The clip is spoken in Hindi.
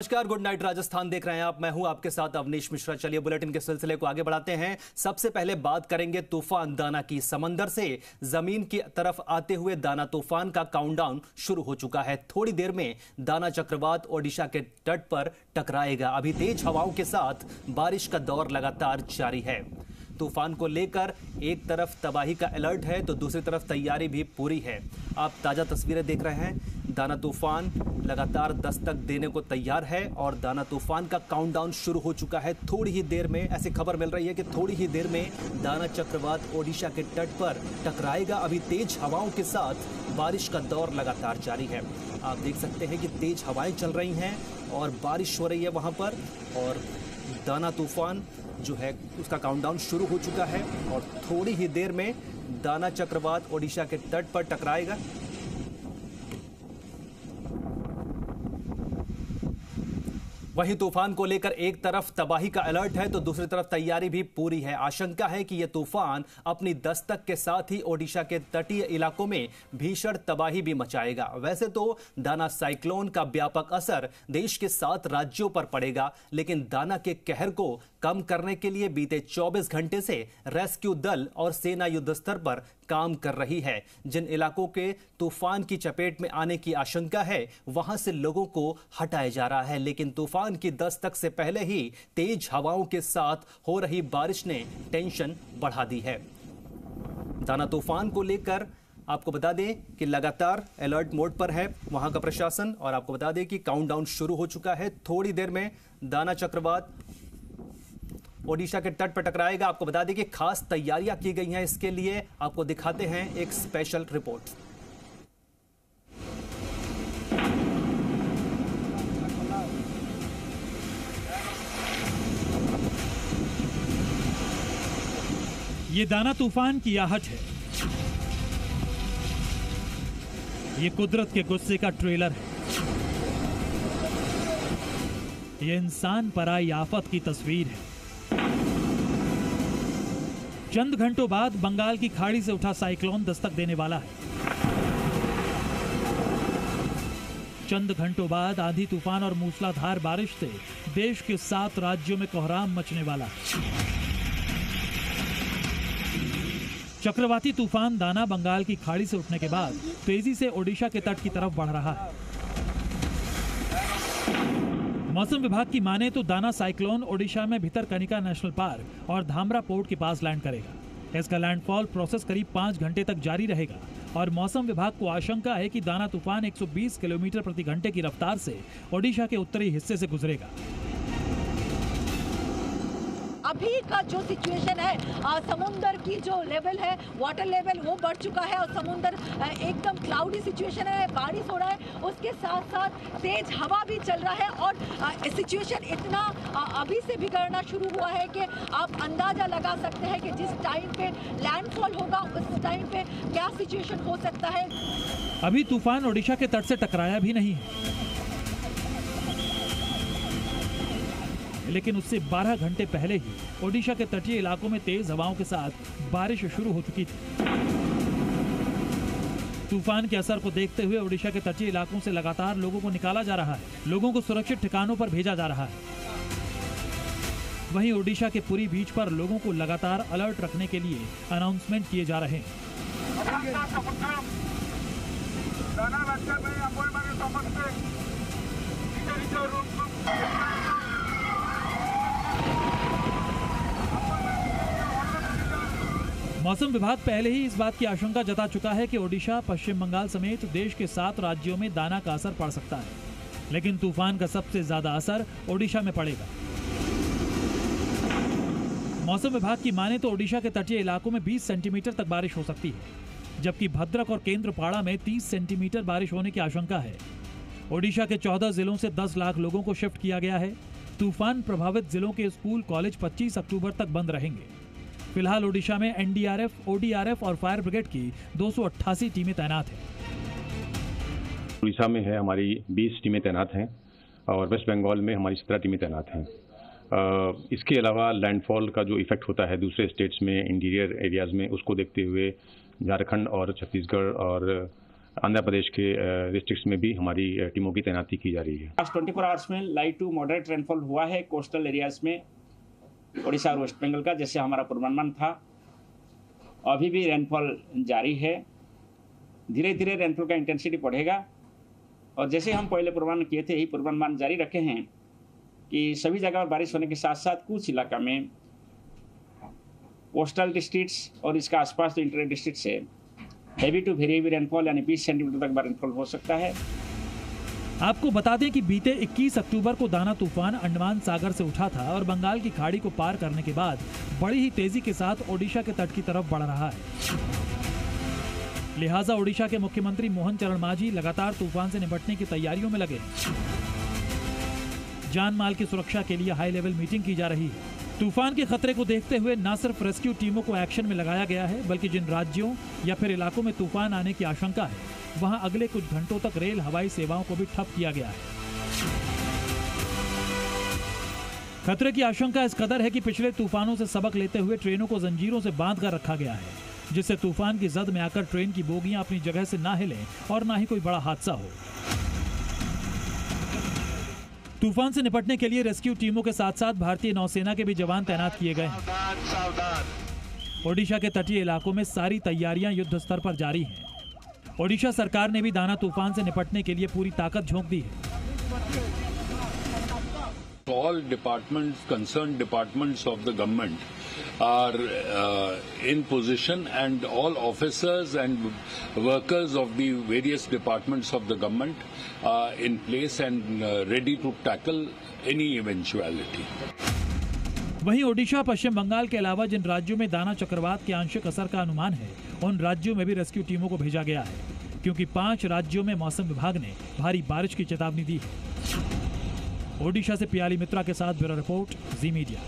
नमस्कार, गुड नाइट राजस्थान देख रहे हैं आप। मैं हूं आपके साथ अवनीश मिश्रा। चलिए बुलेटिन के सिलसिले को आगे बढ़ाते हैं। सबसे पहले बात करेंगे तूफान दाना की। समंदर से जमीन की तरफ आते हुए दाना तूफान का काउंटडाउन शुरू हो चुका है। थोड़ी देर में दाना चक्रवात ओडिशा के तट पर टकराएगा। अभी तेज हवाओं के साथ बारिश का दौर लगातार जारी है। तूफान को लेकर एक तरफ तबाही का अलर्ट है तो दूसरी तरफ तैयारी भी पूरी है। आप ताजा तस्वीरें देख रहे हैं। दाना तूफान लगातार दस्तक देने को तैयार है और दाना तूफान का काउंटडाउन शुरू हो चुका है। थोड़ी ही देर में ऐसी खबर मिल रही है कि थोड़ी ही देर में दाना चक्रवात ओडिशा के तट पर टकराएगा। अभी तेज हवाओं के साथ बारिश का दौर लगातार जारी है। आप देख सकते हैं कि तेज हवाएं चल रही हैं और बारिश हो रही है वहां पर। और दाना तूफान जो है उसका काउंटडाउन शुरू हो चुका है और थोड़ी ही देर में दाना चक्रवात ओडिशा के तट पर टकराएगा। वहीं तूफान को लेकर एक तरफ तबाही का अलर्ट है तो दूसरी तरफ तैयारी भी पूरी है। आशंका है कि यह तूफान अपनी दस्तक के साथ ही ओडिशा के तटीय इलाकों में भीषण तबाही भी मचाएगा। वैसे तो दाना साइक्लोन का व्यापक असर देश के 7 राज्यों पर पड़ेगा, लेकिन दाना के कहर को कम करने के लिए बीते 24 घंटे से रेस्क्यू दल और सेना युद्ध स्तर पर काम कर रही है। जिन इलाकों के तूफान की चपेट में आने की आशंका है वहां से लोगों को हटाया जा रहा है, लेकिन तूफान की दस्तक से पहले ही तेज हवाओं के साथ हो रही बारिश ने टेंशन बढ़ा दी है। दाना तूफान को लेकर आपको बता दें कि लगातार अलर्ट मोड पर है वहां का प्रशासन। और आपको बता दें कि काउंटडाउन शुरू हो चुका है। थोड़ी देर में दाना चक्रवात ओडिशा के तट पर टकराएगा। आपको बता दें कि खास तैयारियां की गई हैं इसके लिए। आपको दिखाते हैं एक स्पेशल रिपोर्ट। ये दाना तूफान की आहट है। ये कुदरत के गुस्से का ट्रेलर है। ये इंसान पर आई आफत की तस्वीर है। चंद घंटों बाद बंगाल की खाड़ी से उठा साइक्लोन दस्तक देने वाला है। चंद घंटों बाद आंधी तूफान और मूसलाधार बारिश से देश के 7 राज्यों में कोहराम मचने वाला है। चक्रवाती तूफान दाना बंगाल की खाड़ी से उठने के बाद तेजी से ओडिशा के तट की तरफ बढ़ रहा है। मौसम विभाग की माने तो दाना साइक्लोन ओडिशा में भितरकनिका नेशनल पार्क और धामरा पोर्ट के पास लैंड करेगा। इसका लैंडफॉल प्रोसेस करीब 5 घंटे तक जारी रहेगा और मौसम विभाग को आशंका है कि दाना तूफान 120 किलोमीटर प्रति घंटे की रफ्तार से ओडिशा के उत्तरी हिस्से से गुजरेगा। अभी का जो सिचुएशन है, समुंदर की जो लेवल है, वाटर लेवल वो बढ़ चुका है और समुंदर एकदम क्लाउडी सिचुएशन है, बारिश हो रहा है, उसके साथ साथ तेज हवा भी चल रहा है। और सिचुएशन इतना अभी से बिगड़ना शुरू हुआ है कि आप अंदाजा लगा सकते हैं कि जिस टाइम पे लैंडफॉल होगा उस टाइम पे क्या सिचुएशन हो सकता है। अभी तूफान ओडिशा के तट से टकराया भी नहीं है, लेकिन उससे 12 घंटे पहले ही ओडिशा के तटीय इलाकों में तेज हवाओं के साथ बारिश शुरू हो चुकी थी। तूफान के असर को देखते हुए ओडिशा के तटीय इलाकों से लगातार लोगों को निकाला जा रहा है। लोगों को सुरक्षित ठिकानों पर भेजा जा रहा है। वहीं ओडिशा के पुरी बीच पर लोगों को लगातार अलर्ट रखने के लिए अनाउंसमेंट किए जा रहे हैं। मौसम विभाग पहले ही इस बात की आशंका जता चुका है कि ओडिशा, पश्चिम बंगाल समेत देश के 7 राज्यों में दाना का असर पड़ सकता है, लेकिन तूफान का सबसे ज्यादा असर ओडिशा में पड़ेगा। मौसम विभाग की माने तो ओडिशा के तटीय इलाकों में 20 सेंटीमीटर तक बारिश हो सकती है, जबकि भद्रक और केंद्रपाड़ा में 30 सेंटीमीटर बारिश होने की आशंका है। ओडिशा के 14 जिलों से 10 लाख लोगों को शिफ्ट किया गया है। तूफान प्रभावित जिलों के स्कूल कॉलेज 25 अक्टूबर तक बंद रहेंगे। फिलहाल ओडिशा में एनडीआरएफ, ओडीआरएफ और फायर ब्रिगेड की 288 टीमें तैनात हैं। उड़ीसा में है हमारी 20 टीमें तैनात हैं और वेस्ट बंगाल में हमारी 17 टीमें तैनात हैं। इसके अलावा लैंडफॉल का जो इफेक्ट होता है दूसरे स्टेट्स में, इंटीरियर एरियाज में, उसको देखते हुए झारखंड और छत्तीसगढ़ और आंध्र प्रदेश के डिस्ट्रिक्ट्स में भी हमारी टीमों की तैनाती की जा रही है। लास्ट 24 आवर्स में लाइट टू मॉडरेट रेनफॉल हुआ है कोस्टल एरियाज में उड़ीसा और वेस्ट बंगाल का, जैसे हमारा पूर्वानुमान था। अभी भी रेनफॉल जारी है, धीरे धीरे रेनफॉल का इंटेंसिटी बढ़ेगा और जैसे हम पहले पूर्वानुमान किए थे, यही पूर्वानुमान जारी रखे हैं कि सभी जगह पर बारिश होने के साथ साथ कुछ इलाका में कोस्टल डिस्ट्रिक्ट्स और इसका आसपास तो इंटर डिस्ट्रिक्ट से heavy to very heavy rainfall यानी 20 सेंटीमीटर तक रेनफॉल हो सकता है। आपको बता दें कि बीते 21 अक्टूबर को दाना तूफान अंडमान सागर से उठा था और बंगाल की खाड़ी को पार करने के बाद बड़ी ही तेजी के साथ ओडिशा के तट की तरफ बढ़ रहा है। लिहाजा ओडिशा के मुख्यमंत्री मोहन चरण मांझी लगातार तूफान से निपटने की तैयारियों में लगे। जान माल की सुरक्षा के लिए हाई लेवल मीटिंग की जा रही है। तूफान के खतरे को देखते हुए न सिर्फ रेस्क्यू टीमों को एक्शन में लगाया गया है, बल्कि जिन राज्यों या फिर इलाकों में तूफान आने की आशंका है, वहां अगले कुछ घंटों तक रेल हवाई सेवाओं को भी ठप किया गया है। खतरे की आशंका इस कदर है कि पिछले तूफानों से सबक लेते हुए ट्रेनों को जंजीरों से बांध कर रखा गया है, जिससे तूफान की जद में आकर ट्रेन की बोगियां अपनी जगह से ना हिलें और ना ही कोई बड़ा हादसा हो। तूफान से निपटने के लिए रेस्क्यू टीमों के साथ साथ भारतीय नौसेना के भी जवान तैनात किए गए हैं। ओडिशा के तटीय इलाकों में सारी तैयारियां युद्ध स्तर पर जारी हैं। ओडिशा सरकार ने भी दाना तूफान से निपटने के लिए पूरी ताकत झोंक दी है। All departments, concerned departments of the government are in position, and all officers and workers of the various departments of the government are in place and ready to tackle any eventuality. वहीं ओडिशा पश्चिम बंगाल के अलावा जिन राज्यों में दाना चक्रवात के आंशिक असर का अनुमान है, उन राज्यों में भी रेस्क्यू टीमों को भेजा गया है, क्योंकि 5 राज्यों में मौसम विभाग ने भारी बारिश की चेतावनी दी है। ओडिशा से पियाली मित्रा के साथ ब्यूरो रिपोर्ट, जी मीडिया।